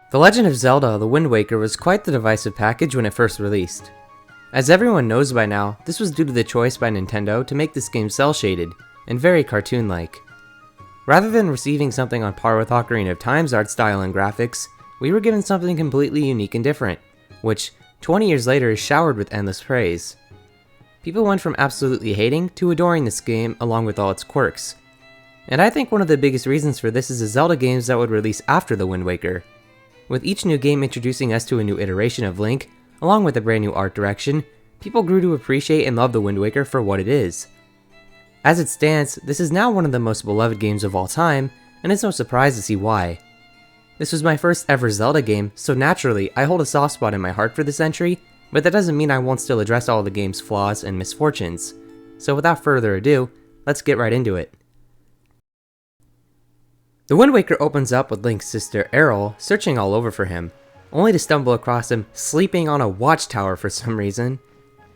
The Legend of Zelda: The Wind Waker was quite the divisive package when it first released. As everyone knows by now, this was due to the choice by Nintendo to make this game cel-shaded and very cartoon-like. Rather than receiving something on par with Ocarina of Time's art style and graphics, we were given something completely unique and different, which 20 years later is showered with endless praise. People went from absolutely hating to adoring this game along with all its quirks. And I think one of the biggest reasons for this is the Zelda games that would release after The Wind Waker. With each new game introducing us to a new iteration of Link, along with a brand new art direction, people grew to appreciate and love The Wind Waker for what it is. As it stands, this is now one of the most beloved games of all time, and it's no surprise to see why. This was my first ever Zelda game, so naturally I hold a soft spot in my heart for this entry, but that doesn't mean I won't still address all the game's flaws and misfortunes. So without further ado, let's get right into it. The Wind Waker opens up with Link's sister Errol searching all over for him, only to stumble across him sleeping on a watchtower for some reason.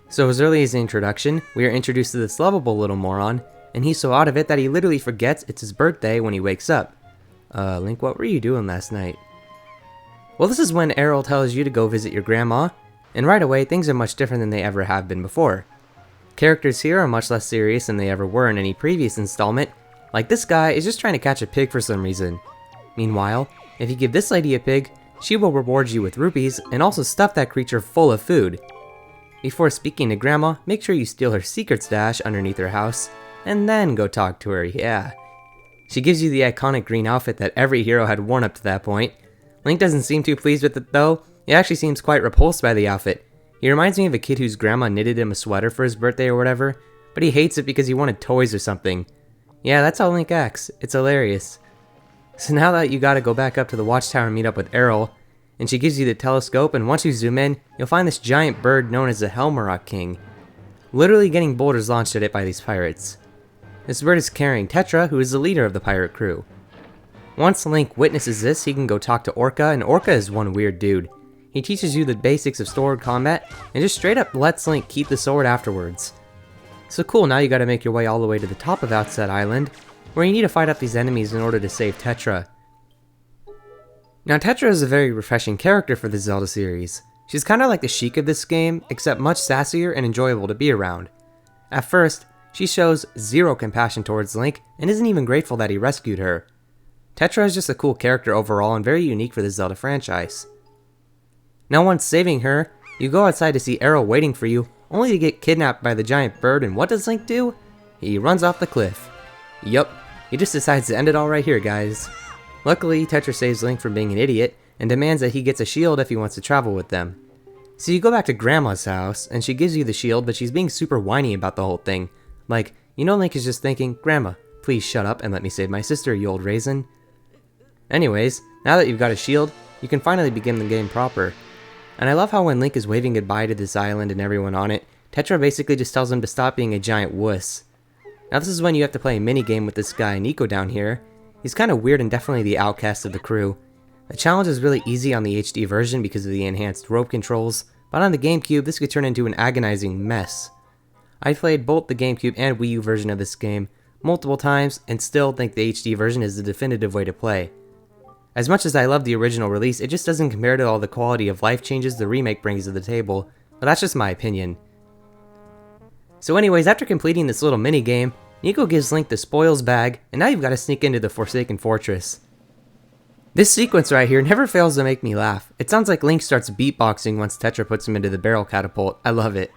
So as early as the introduction, we are introduced to this lovable little moron, and he's so out of it that he literally forgets it's his birthday when he wakes up. Link, what were you doing last night? Well, this is when Errol tells you to go visit your grandma, and right away things are much different than they ever have been before. Characters here are much less serious than they ever were in any previous installment, like this guy is just trying to catch a pig for some reason. Meanwhile, if you give this lady a pig, she will reward you with rupees and also stuff that creature full of food. Before speaking to Grandma, make sure you steal her secret stash underneath her house, and then go talk to her, yeah. She gives you the iconic green outfit that every hero had worn up to that point. Link doesn't seem too pleased with it though, he actually seems quite repulsed by the outfit. He reminds me of a kid whose grandma knitted him a sweater for his birthday or whatever, but he hates it because he wanted toys or something. Yeah, that's how Link acts. It's hilarious. So now that you gotta go back up to the watchtower and meet up with Errol, and she gives you the telescope, and once you zoom in, you'll find this giant bird known as the Helmarok King, literally getting boulders launched at it by these pirates. This bird is carrying Tetra, who is the leader of the pirate crew. Once Link witnesses this, he can go talk to Orca, and Orca is one weird dude. He teaches you the basics of sword combat, and just straight up lets Link keep the sword afterwards. So cool, now you gotta make your way all the way to the top of Outset Island, where you need to fight up these enemies in order to save Tetra. Now Tetra is a very refreshing character for the Zelda series. She's kinda like the Sheik of this game, except much sassier and enjoyable to be around. At first, she shows zero compassion towards Link, and isn't even grateful that he rescued her. Tetra is just a cool character overall and very unique for the Zelda franchise. Now once saving her, you go outside to see Errol waiting for you, only to get kidnapped by the giant bird, and what does Link do? He runs off the cliff. Yup, he just decides to end it all right here, guys. Luckily, Tetra saves Link from being an idiot, and demands that he gets a shield if he wants to travel with them. So you go back to Grandma's house, and she gives you the shield, but she's being super whiny about the whole thing. Like, you know Link is just thinking, Grandma, please shut up and let me save my sister, you old raisin. Anyways, now that you've got a shield, you can finally begin the game proper. And I love how when Link is waving goodbye to this island and everyone on it, Tetra basically just tells him to stop being a giant wuss. Now this is when you have to play a minigame with this guy Nico down here. He's kinda weird and definitely the outcast of the crew. The challenge is really easy on the HD version because of the enhanced rope controls, but on the GameCube this could turn into an agonizing mess. I played both the GameCube and Wii U version of this game multiple times and still think the HD version is the definitive way to play. As much as I love the original release, it just doesn't compare to all the quality of life changes the remake brings to the table, but that's just my opinion. So anyways, after completing this little mini game, Nico gives Link the spoils bag, and now you've got to sneak into the Forsaken Fortress. This sequence right here never fails to make me laugh. It sounds like Link starts beatboxing once Tetra puts him into the barrel catapult. I love it.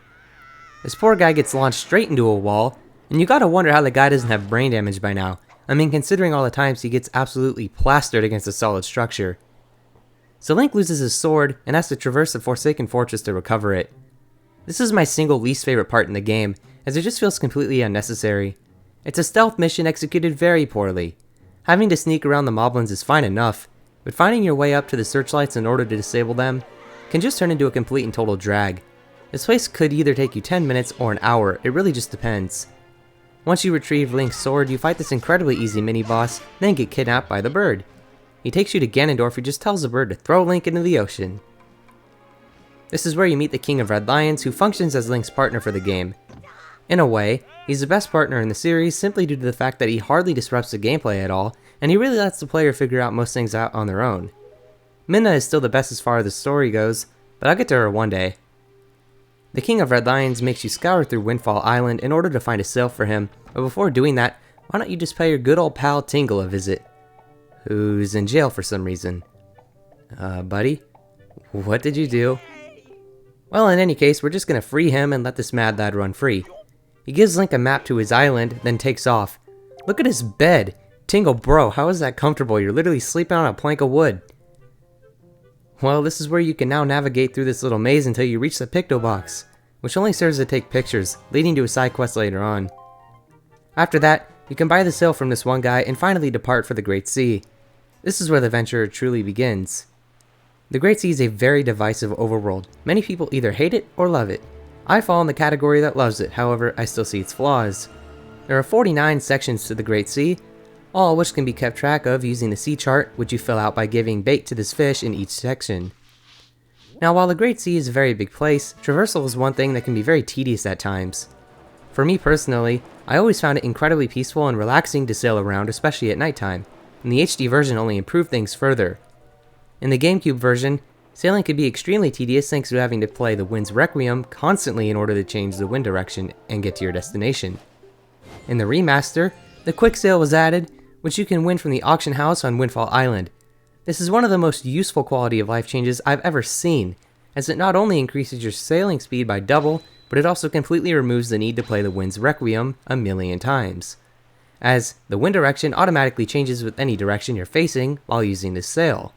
This poor guy gets launched straight into a wall, and you gotta wonder how the guy doesn't have brain damage by now. I mean, considering all the times he gets absolutely plastered against a solid structure. So Link loses his sword and has to traverse the Forsaken Fortress to recover it. This is my single least favorite part in the game, as it just feels completely unnecessary. It's a stealth mission executed very poorly. Having to sneak around the moblins is fine enough, but finding your way up to the searchlights in order to disable them can just turn into a complete and total drag. This place could either take you 10 minutes or an hour, it really just depends. Once you retrieve Link's sword, you fight this incredibly easy mini-boss, then get kidnapped by the bird. He takes you to Ganondorf, who just tells the bird to throw Link into the ocean. This is where you meet the King of Red Lions, who functions as Link's partner for the game. In a way, he's the best partner in the series simply due to the fact that he hardly disrupts the gameplay at all, and he really lets the player figure out most things out on their own. Minna is still the best as far as the story goes, but I'll get to her one day. The King of Red Lions makes you scour through Windfall Island in order to find a sale for him, but before doing that, why don't you just pay your good old pal Tingle a visit, who's in jail for some reason. Buddy? What did you do? Well, in any case, we're just gonna free him and let this mad lad run free. He gives Link a map to his island, then takes off. Look at his bed! Tingle, bro, how is that comfortable? You're literally sleeping on a plank of wood. Well, this is where you can now navigate through this little maze until you reach the Picto Box, which only serves to take pictures, leading to a side quest later on. After that, you can buy the sail from this one guy and finally depart for the Great Sea. This is where the adventure truly begins. The Great Sea is a very divisive overworld. Many people either hate it or love it. I fall in the category that loves it, however, I still see its flaws. There are 49 sections to the Great Sea, all which can be kept track of using the sea chart, which you fill out by giving bait to this fish in each section. Now, while the Great Sea is a very big place, traversal is one thing that can be very tedious at times. For me personally, I always found it incredibly peaceful and relaxing to sail around, especially at nighttime, and the HD version only improved things further. In the GameCube version, sailing could be extremely tedious thanks to having to play the Wind's Requiem constantly in order to change the wind direction and get to your destination. In the remaster, the quick sail was added, which you can win from the auction house on Windfall Island. This is one of the most useful quality of life changes I've ever seen, as it not only increases your sailing speed by double, but it also completely removes the need to play the Wind's Requiem a million times, as the wind direction automatically changes with any direction you're facing while using this sail.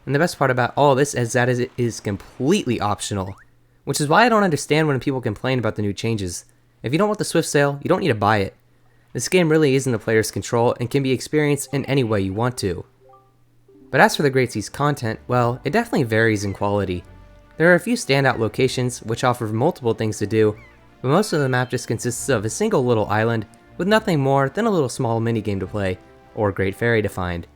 And the best part about all this is that it is completely optional, which is why I don't understand when people complain about the new changes. If you don't want the Swift Sail, you don't need to buy it. This game really is in the player's control and can be experienced in any way you want to. But as for the Great Sea's content, well, it definitely varies in quality. There are a few standout locations which offer multiple things to do, but most of the map just consists of a single little island with nothing more than a little small minigame to play, or Great Fairy to find.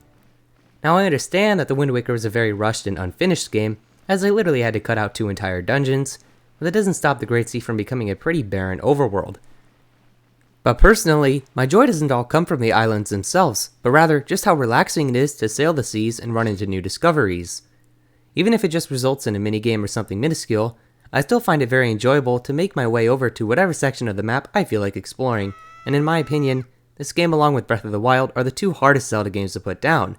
Now I understand that the Wind Waker was a very rushed and unfinished game, as they literally had to cut out 2 entire dungeons, but that doesn't stop the Great Sea from becoming a pretty barren overworld. But personally, my joy doesn't all come from the islands themselves, but rather just how relaxing it is to sail the seas and run into new discoveries. Even if it just results in a minigame or something minuscule, I still find it very enjoyable to make my way over to whatever section of the map I feel like exploring, and in my opinion, this game along with Breath of the Wild are the 2 hardest Zelda games to put down.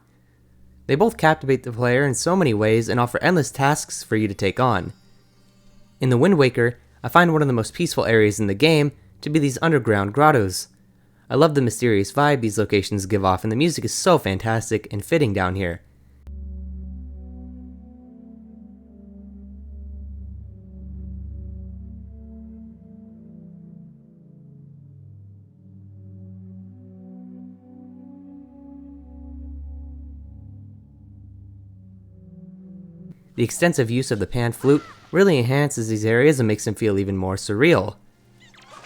They both captivate the player in so many ways and offer endless tasks for you to take on. In the Wind Waker, I find one of the most peaceful areas in the game to be these underground grottos. I love the mysterious vibe these locations give off, and the music is so fantastic and fitting down here. The extensive use of the pan flute really enhances these areas and makes them feel even more surreal.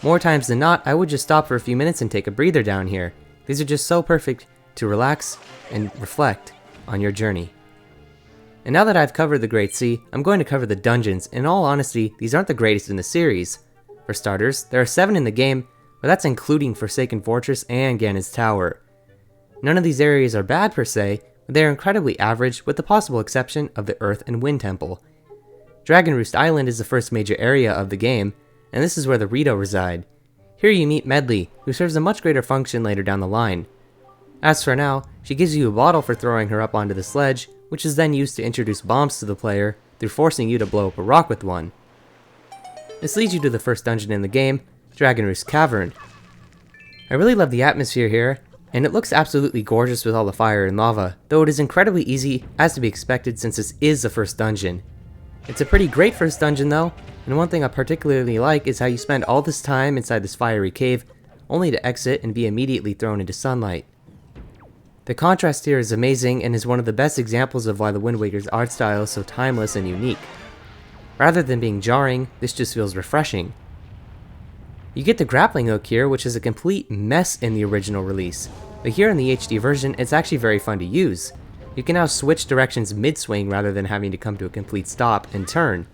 More times than not, I would just stop for a few minutes and take a breather down here. These are just so perfect to relax and reflect on your journey. And now that I've covered the Great Sea, I'm going to cover the dungeons. In all honesty, these aren't the greatest in the series. For starters, there are 7 in the game, but that's including Forsaken Fortress and Ganon's Tower. None of these areas are bad per se, but they are incredibly average with the possible exception of the Earth and Wind Temple. Dragon Roost Island is the first major area of the game, and this is where the Rito reside. Here you meet Medli, who serves a much greater function later down the line. As for now, she gives you a bottle for throwing her up onto the sledge, which is then used to introduce bombs to the player through forcing you to blow up a rock with one. This leads you to the first dungeon in the game, Dragon Roost Cavern. I really love the atmosphere here, and it looks absolutely gorgeous with all the fire and lava, though it is incredibly easy as to be expected since this is the first dungeon. It's a pretty great first dungeon though, and one thing I particularly like is how you spend all this time inside this fiery cave, only to exit and be immediately thrown into sunlight. The contrast here is amazing and is one of the best examples of why the Wind Waker's art style is so timeless and unique. Rather than being jarring, this just feels refreshing. You get the grappling hook here, which is a complete mess in the original release, but here in the HD version it's actually very fun to use. You can now switch directions mid-swing rather than having to come to a complete stop and turn.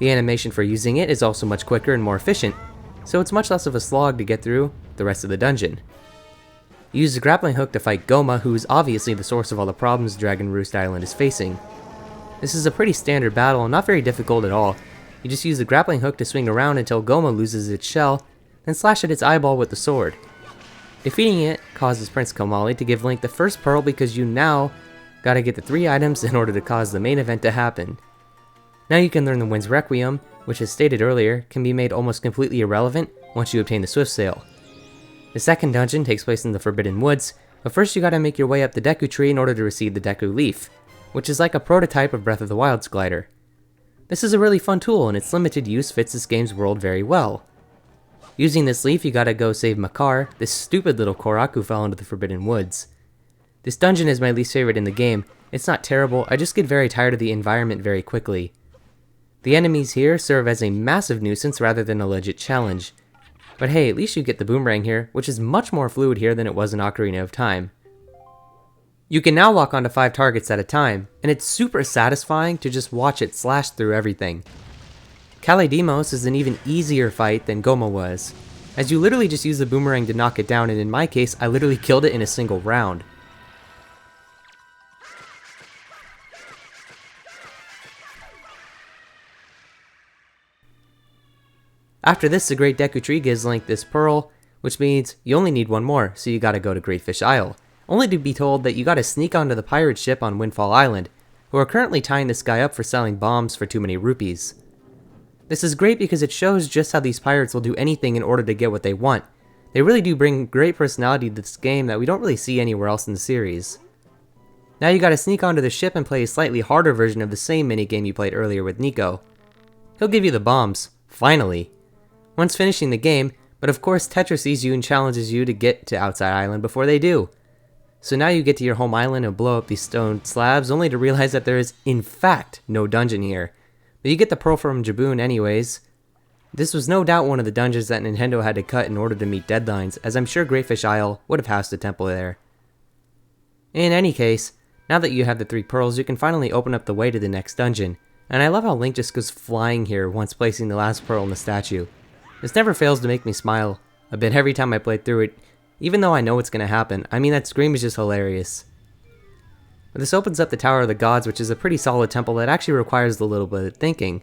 The animation for using it is also much quicker and more efficient, so it's much less of a slog to get through the rest of the dungeon. You use the grappling hook to fight Goma, who is obviously the source of all the problems Dragon Roost Island is facing. This is a pretty standard battle and not very difficult at all. You just use the grappling hook to swing around until Goma loses its shell, then slash at its eyeball with the sword. Defeating it causes Prince Komali to give Link the first pearl because you now gotta get the 3 items in order to cause the main event to happen. Now you can learn the Wind's Requiem, which as stated earlier, can be made almost completely irrelevant once you obtain the Swift Sail. The second dungeon takes place in the Forbidden Woods, but first you gotta make your way up the Deku Tree in order to receive the Deku Leaf, which is like a prototype of Breath of the Wild's glider. This is a really fun tool and its limited use fits this game's world very well. Using this leaf you gotta go save Makar, this stupid little Korok who fell into the Forbidden Woods. This dungeon is my least favorite in the game. It's not terrible, I just get very tired of the environment very quickly. The enemies here serve as a massive nuisance rather than a legit challenge. But hey, at least you get the boomerang here, which is much more fluid here than it was in Ocarina of Time. You can now lock onto 5 targets at a time, and it's super satisfying to just watch it slash through everything. Kalidimos is an even easier fight than Goma was, as you literally just use the boomerang to knock it down, and in my case, I literally killed it in a single round. After this, the Great Deku Tree gives Link this pearl, which means you only need 1 more, so you gotta go to Great Fish Isle, only to be told that you gotta sneak onto the pirate ship on Windfall Island, who are currently tying this guy up for selling bombs for too many rupees. This is great because it shows just how these pirates will do anything in order to get what they want. They really do bring great personality to this game that we don't really see anywhere else in the series. Now you gotta sneak onto the ship and play a slightly harder version of the same minigame you played earlier with Nico. He'll give you the bombs, finally. Once finishing the game, but of course Tetra sees you and challenges you to get to Outside Island before they do. So now you get to your home island and blow up these stone slabs only to realize that there is in fact no dungeon here. But you get the pearl from Jaboon anyways. This was no doubt one of the dungeons that Nintendo had to cut in order to meet deadlines, as I'm sure Great Fish Isle would have housed a temple there. In any case, now that you have the 3 pearls, you can finally open up the way to the next dungeon, and I love how Link just goes flying here once placing the last pearl in the statue. This never fails to make me smile a bit every time I play through it, even though I know what's gonna happen. I mean, that scream is just hilarious. But this opens up the Tower of the Gods, which is a pretty solid temple that actually requires a little bit of thinking.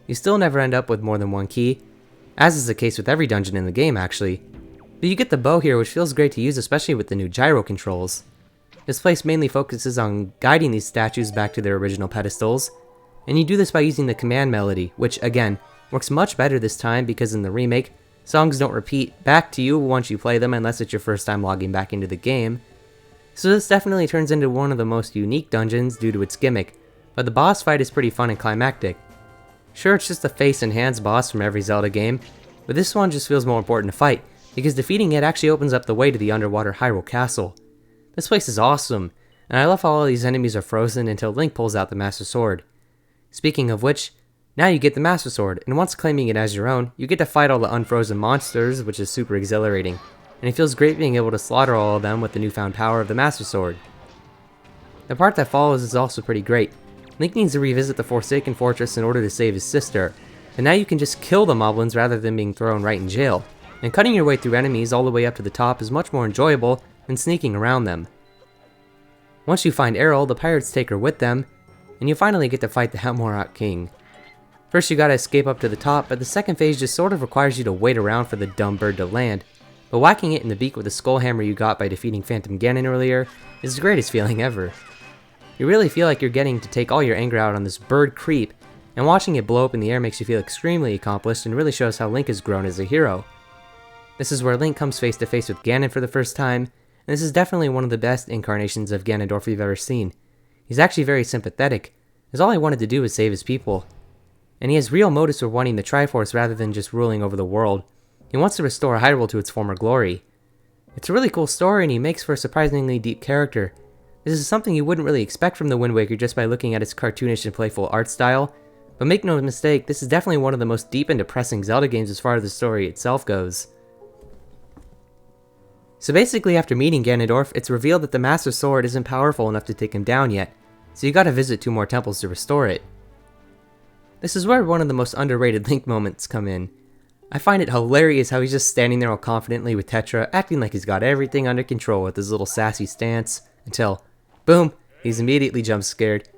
You still never end up with more than 1 key, as is the case with every dungeon in the game actually. But you get the bow here, which feels great to use, especially with the new gyro controls. This place mainly focuses on guiding these statues back to their original pedestals, and you do this by using the command melody, which again, works much better this time because in the remake, songs don't repeat back to you once you play them unless it's your first time logging back into the game. So this definitely turns into one of the most unique dungeons due to its gimmick, but the boss fight is pretty fun and climactic. Sure, it's just a face and hands boss from every Zelda game, but this one just feels more important to fight, because defeating it actually opens up the way to the underwater Hyrule Castle. This place is awesome, and I love how all these enemies are frozen until Link pulls out the Master Sword. Speaking of which, now you get the Master Sword, and once claiming it as your own, you get to fight all the unfrozen monsters, which is super exhilarating, and it feels great being able to slaughter all of them with the newfound power of the Master Sword. The part that follows is also pretty great. Link needs to revisit the Forsaken Fortress in order to save his sister, and now you can just kill the moblins rather than being thrown right in jail, and cutting your way through enemies all the way up to the top is much more enjoyable than sneaking around them. Once you find Errol, the pirates take her with them, and you finally get to fight the Helmorok King. First you gotta escape up to the top, but the second phase just sort of requires you to wait around for the dumb bird to land, but whacking it in the beak with the skull hammer you got by defeating Phantom Ganon earlier is the greatest feeling ever. You really feel like you're getting to take all your anger out on this bird creep, and watching it blow up in the air makes you feel extremely accomplished and really shows how Link has grown as a hero. This is where Link comes face to face with Ganon for the first time, and this is definitely one of the best incarnations of Ganondorf we've ever seen. He's actually very sympathetic, as all he wanted to do was save his people. And he has real motives for wanting the Triforce rather than just ruling over the world. He wants to restore Hyrule to its former glory. It's a really cool story and he makes for a surprisingly deep character. This is something you wouldn't really expect from the Wind Waker just by looking at its cartoonish and playful art style, but make no mistake, this is definitely one of the most deep and depressing Zelda games as far as the story itself goes. So basically after meeting Ganondorf, it's revealed that the Master Sword isn't powerful enough to take him down yet, so you gotta visit 2 more temples to restore it. This is where one of the most underrated Link moments come in. I find it hilarious how he's just standing there all confidently with Tetra, acting like he's got everything under control with his little sassy stance, until, boom, he's immediately jump scared.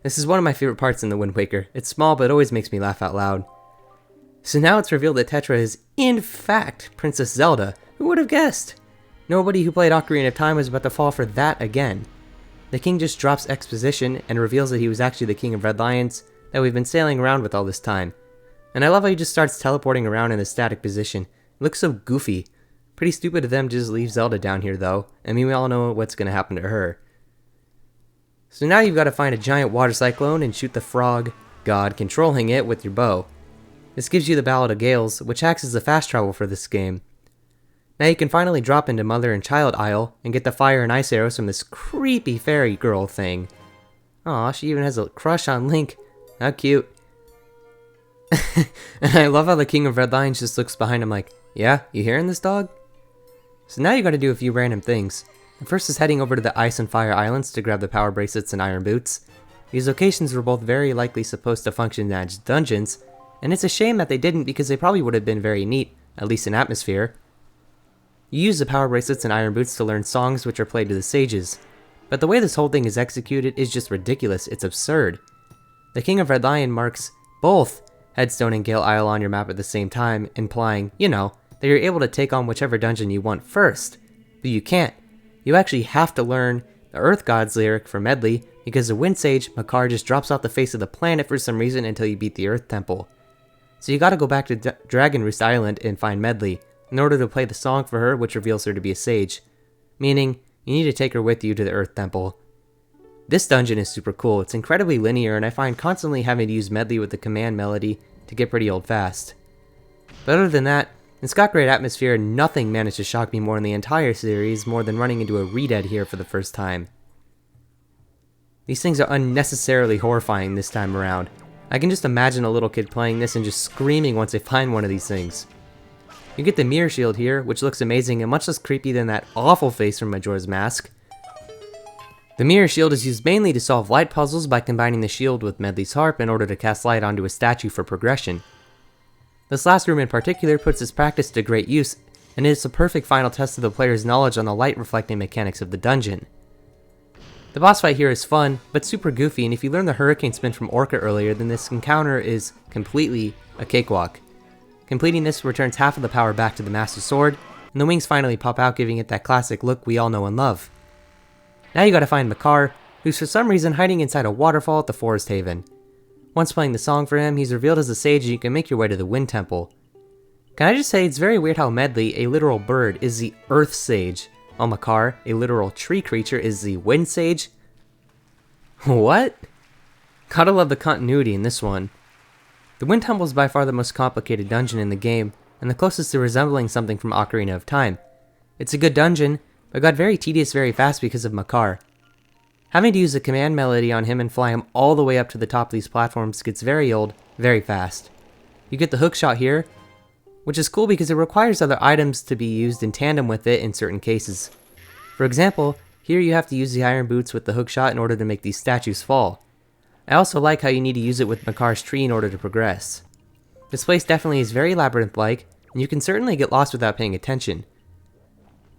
This is one of my favorite parts in the Wind Waker. It's small, but it always makes me laugh out loud. So now it's revealed that Tetra is, in fact, Princess Zelda. Who would have guessed? Nobody who played Ocarina of Time was about to fall for that again. The king just drops exposition and reveals that he was actually the king of Red Lions that we've been sailing around with all this time. And I love how he just starts teleporting around in a static position. It looks so goofy. Pretty stupid of them to just leave Zelda down here though. I mean, we all know what's going to happen to her. So now you've got to find a giant water cyclone and shoot the frog god controlling it with your bow. This gives you the Ballad of Gales, which acts as the fast travel for this game. Now you can finally drop into Mother and Child Isle and get the fire and ice arrows from this creepy fairy girl thing. Aw, she even has a crush on Link. How cute. And I love how the King of Red Lions just looks behind him like, yeah, you hearing this, dog? So now you gotta do a few random things. The first is heading over to the Ice and Fire Islands to grab the power bracelets and iron boots. These locations were both very likely supposed to function as dungeons, and it's a shame that they didn't because they probably would have been very neat, at least in atmosphere. You use the power bracelets and iron boots to learn songs which are played to the sages, but the way this whole thing is executed is just ridiculous, it's absurd. The King of Red Lion marks both Headstone and Gale Isle on your map at the same time, implying, you know, that you're able to take on whichever dungeon you want first. But you can't. You actually have to learn the Earth God's lyric for Medley, because the Wind Sage, Makar, just drops off the face of the planet for some reason until you beat the Earth Temple. So you gotta go back to Dragon Roost Island and find Medley, in order to play the song for her which reveals her to be a sage. Meaning, you need to take her with you to the Earth Temple. This dungeon is super cool, it's incredibly linear, and I find constantly having to use Medley with the command melody to get pretty old fast. But other than that, it's got great atmosphere and nothing managed to shock me more in the entire series more than running into a Redead here for the first time. These things are unnecessarily horrifying this time around. I can just imagine a little kid playing this and just screaming once they find one of these things. You get the mirror shield here, which looks amazing and much less creepy than that awful face from Majora's Mask. The mirror shield is used mainly to solve light puzzles by combining the shield with Medley's harp in order to cast light onto a statue for progression. This last room in particular puts this practice to great use, and it is a perfect final test of the player's knowledge on the light reflecting mechanics of the dungeon. The boss fight here is fun, but super goofy, and if you learned the hurricane spin from Orca earlier, then this encounter is completely a cakewalk. Completing this returns half of the power back to the Master Sword, and the wings finally pop out, giving it that classic look we all know and love. Now you gotta find Makar, who's for some reason hiding inside a waterfall at the Forest Haven. Once playing the song for him, he's revealed as a sage and you can make your way to the Wind Temple. Can I just say, it's very weird how Medley, a literal bird, is the Earth Sage, while Makar, a literal tree creature, is the Wind Sage? What? Gotta love the continuity in this one. The Wind Temple is by far the most complicated dungeon in the game, and the closest to resembling something from Ocarina of Time. It's a good dungeon, but got very tedious very fast because of Makar. Having to use a command melody on him and fly him all the way up to the top of these platforms gets very old, very fast. You get the hook shot here, which is cool because it requires other items to be used in tandem with it in certain cases. For example, here you have to use the iron boots with the hook shot in order to make these statues fall. I also like how you need to use it with Makar's tree in order to progress. This place definitely is very labyrinth-like, and you can certainly get lost without paying attention.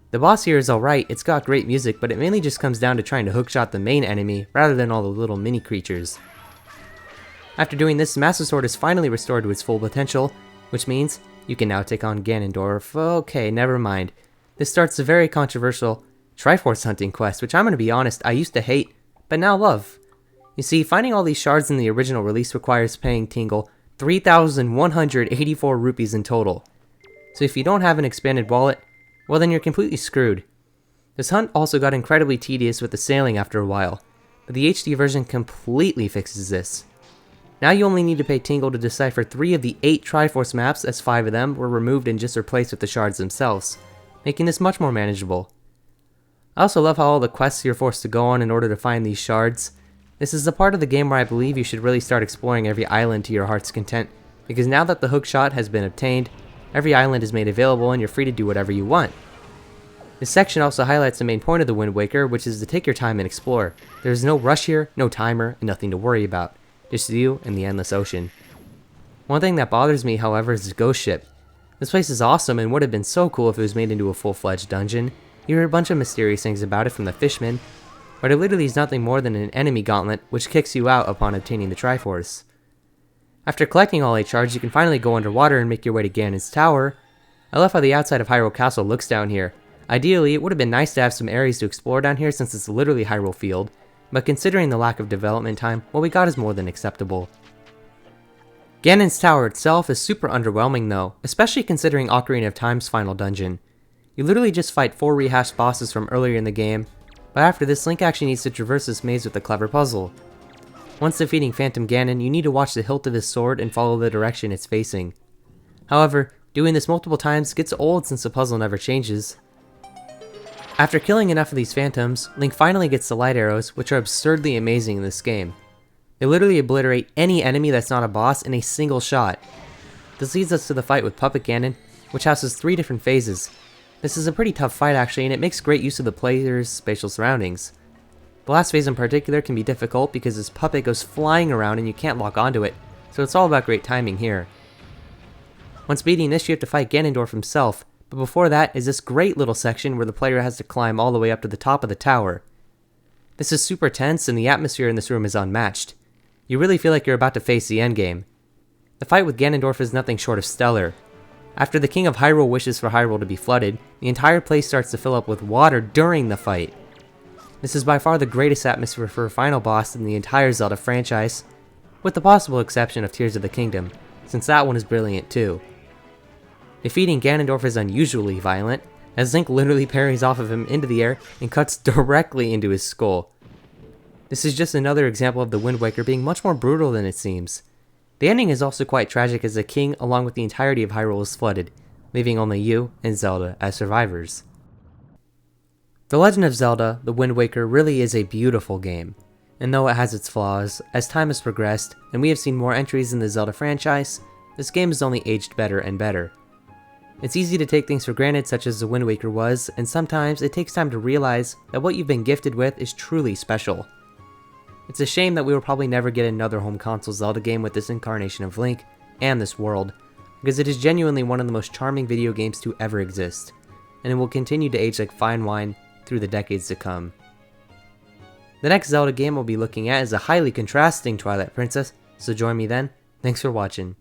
The boss here is alright, it's got great music, but it mainly just comes down to trying to hookshot the main enemy, rather than all the little mini creatures. After doing this, Master Sword is finally restored to its full potential, which means you can now take on Ganondorf. Okay, never mind. This starts a very controversial Triforce hunting quest, which I'm gonna be honest, I used to hate, but now love. You see, finding all these shards in the original release requires paying Tingle 3,184 rupees in total. So if you don't have an expanded wallet, well then you're completely screwed. This hunt also got incredibly tedious with the sailing after a while, but the HD version completely fixes this. Now you only need to pay Tingle to decipher 3 of the 8 Triforce maps, as 5 of them were removed and just replaced with the shards themselves, making this much more manageable. I also love how all the quests you're forced to go on in order to find these shards. This is the part of the game where I believe you should really start exploring every island to your heart's content, because now that the hook shot has been obtained, every island is made available and you're free to do whatever you want. This section also highlights the main point of the Wind Waker, which is to take your time and explore. There is no rush here, no timer, and nothing to worry about. Just you and the endless ocean. One thing that bothers me, however, is the ghost ship. This place is awesome and would have been so cool if it was made into a full-fledged dungeon. You hear a bunch of mysterious things about it from the fishmen, but it literally is nothing more than an enemy gauntlet which kicks you out upon obtaining the Triforce. After collecting all 8 shards, you can finally go underwater and make your way to Ganon's tower. I love how the outside of Hyrule Castle looks down here. Ideally, it would have been nice to have some areas to explore down here since it's literally Hyrule Field, but considering the lack of development time, what we got is more than acceptable. Ganon's tower itself is super underwhelming though, especially considering Ocarina of Time's final dungeon. You literally just fight 4 rehashed bosses from earlier in the game, but after this, Link actually needs to traverse this maze with a clever puzzle. Once defeating Phantom Ganon, you need to watch the hilt of his sword and follow the direction it's facing. However, doing this multiple times gets old since the puzzle never changes. After killing enough of these phantoms, Link finally gets the light arrows, which are absurdly amazing in this game. They literally obliterate any enemy that's not a boss in a single shot. This leads us to the fight with Puppet Ganon, which houses 3 different phases. This is a pretty tough fight actually, and it makes great use of the player's spatial surroundings. The last phase in particular can be difficult because this puppet goes flying around and you can't lock onto it, so it's all about great timing here. Once beating this, you have to fight Ganondorf himself, but before that is this great little section where the player has to climb all the way up to the top of the tower. This is super tense and the atmosphere in this room is unmatched. You really feel like you're about to face the endgame. The fight with Ganondorf is nothing short of stellar. After the King of Hyrule wishes for Hyrule to be flooded, the entire place starts to fill up with water during the fight. This is by far the greatest atmosphere for a final boss in the entire Zelda franchise, with the possible exception of Tears of the Kingdom, since that one is brilliant too. Defeating Ganondorf is unusually violent, as Link literally parries off of him into the air and cuts directly into his skull. This is just another example of the Wind Waker being much more brutal than it seems. The ending is also quite tragic as the king along with the entirety of Hyrule is flooded, leaving only you and Zelda as survivors. The Legend of Zelda: The Wind Waker really is a beautiful game, and though it has its flaws, as time has progressed and we have seen more entries in the Zelda franchise, this game has only aged better and better. It's easy to take things for granted such as The Wind Waker was, and sometimes it takes time to realize that what you've been gifted with is truly special. It's a shame that we will probably never get another home console Zelda game with this incarnation of Link, and this world, because it is genuinely one of the most charming video games to ever exist, and it will continue to age like fine wine through the decades to come. The next Zelda game we'll be looking at is a highly contrasting Twilight Princess, so join me then. Thanks for watching.